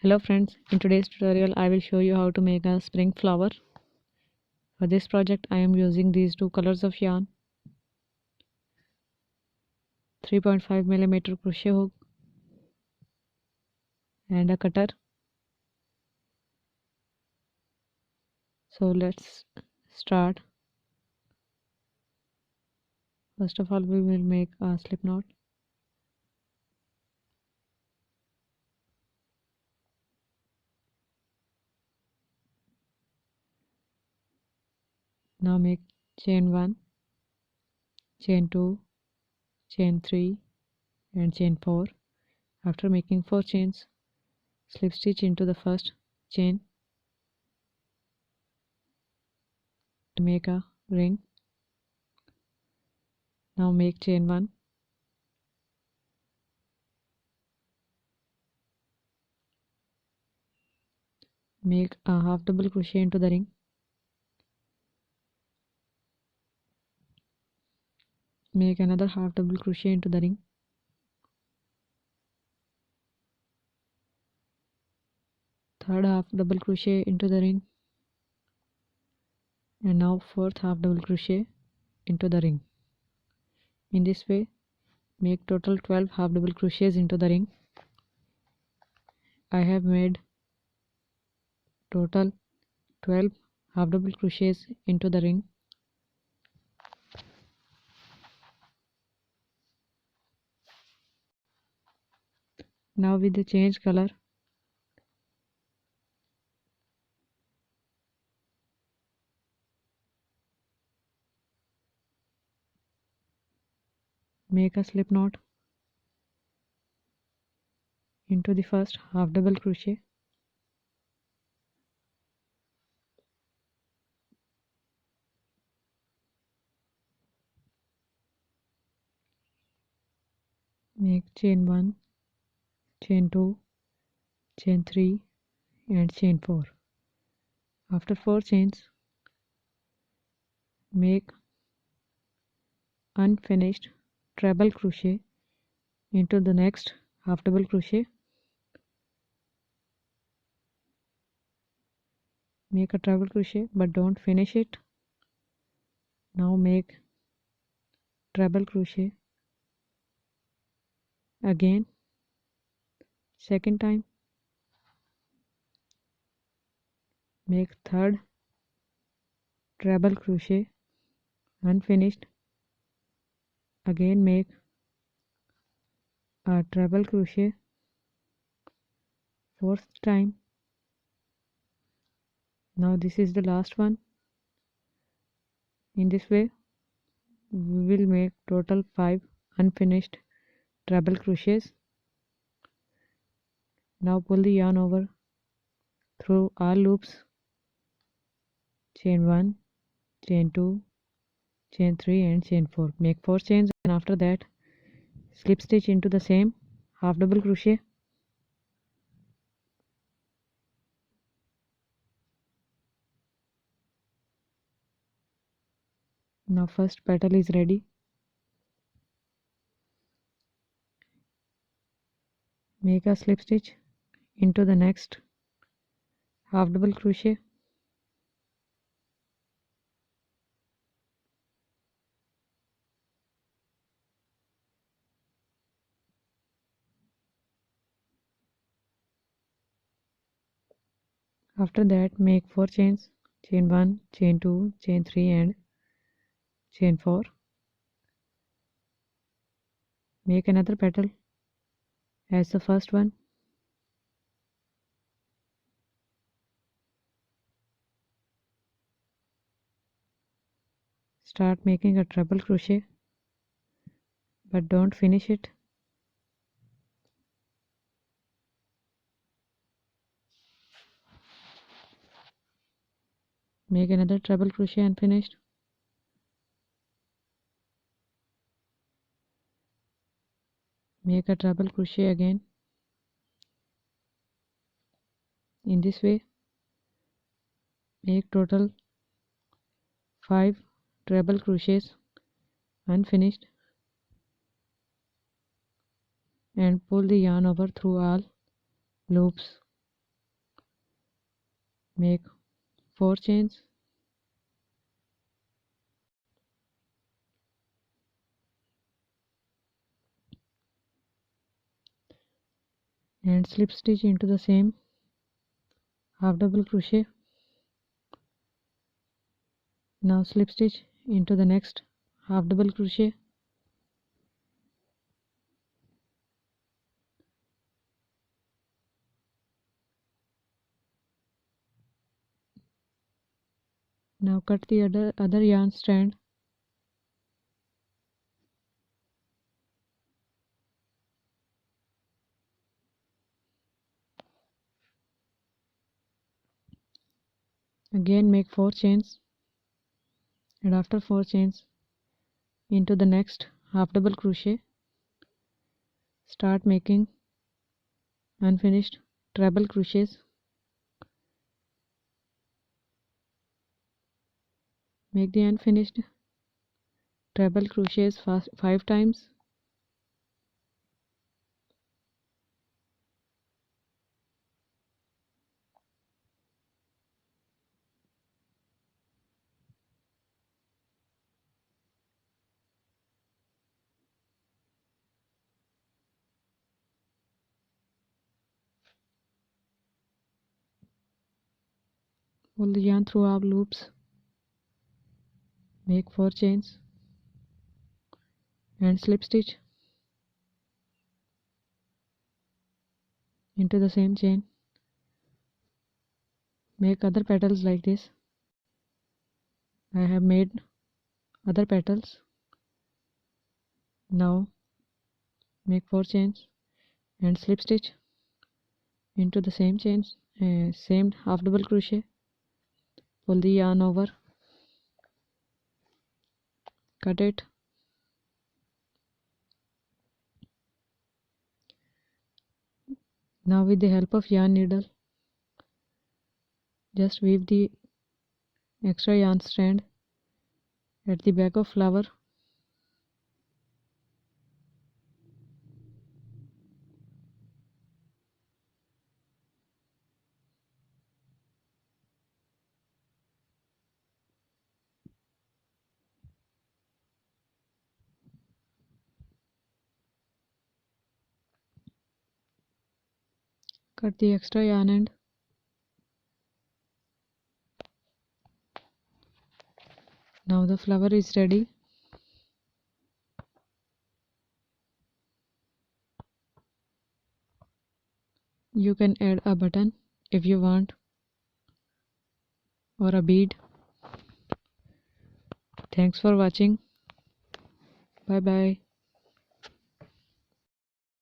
Hello friends, in today's tutorial I will show you how to make a spring flower. For this project I am using these two colors of yarn, 3.5mm crochet hook and a cutter. So let's start. First of all we will make a slip knot. Now make chain 1, chain 2, chain 3 and chain 4. After making 4 chains, slip stitch into the first chain to make a ring. Now make chain 1, make a half double crochet into the ring, make another half double crochet into the ring, third half double crochet into the ring, and now fourth half double crochet into the ring. In this way make total 12 half double crochets into the ring. I have made total 12 half double crochets into the ring. Now with the change color, make a slip knot into the first half double crochet, make chain 1, chain 2, chain 3 and chain 4. After 4 chains, make unfinished treble crochet into the next half double crochet. Make a treble crochet but don't finish it. Now make treble crochet again, second time, make third treble crochet unfinished, again make a treble crochet, fourth time. Now this is the last one. In this way we will make total 5 unfinished treble crochets. Now pull the yarn over through all loops, chain 1, chain 2, chain 3 and chain 4. Make 4 chains and after that slip stitch into the same half double crochet. Now first petal is ready. Make a slip stitch into the next half double crochet. After that make 4 chains, chain 1, chain 2, chain 3 and chain 4. Make another petal as the first one. Start making a treble crochet but don't finish it. Make another treble crochet unfinished. Make a treble crochet again. In this way make total 5 treble crochets unfinished and pull the yarn over through all loops. make 4 chains, and slip stitch into the same half double crochet. Now slip stitch into the next half double crochet, now cut the other yarn strand, again make 4 chains, and after 4 chains into the next half double crochet, start making unfinished treble crochets. Make the unfinished treble crochets 5 times. Pull the yarn through all loops, make 4 chains and slip stitch into the same chain. Make other petals like this. I have made other petals. Now make 4 chains and slip stitch into the same chains, same half double crochet. Pull the yarn over, cut it, now with the help of yarn needle just weave the extra yarn strand at the back of flower. Cut the extra yarn end. Now the flower is ready. You can add a button if you want, or a bead. Thanks for watching. Bye bye.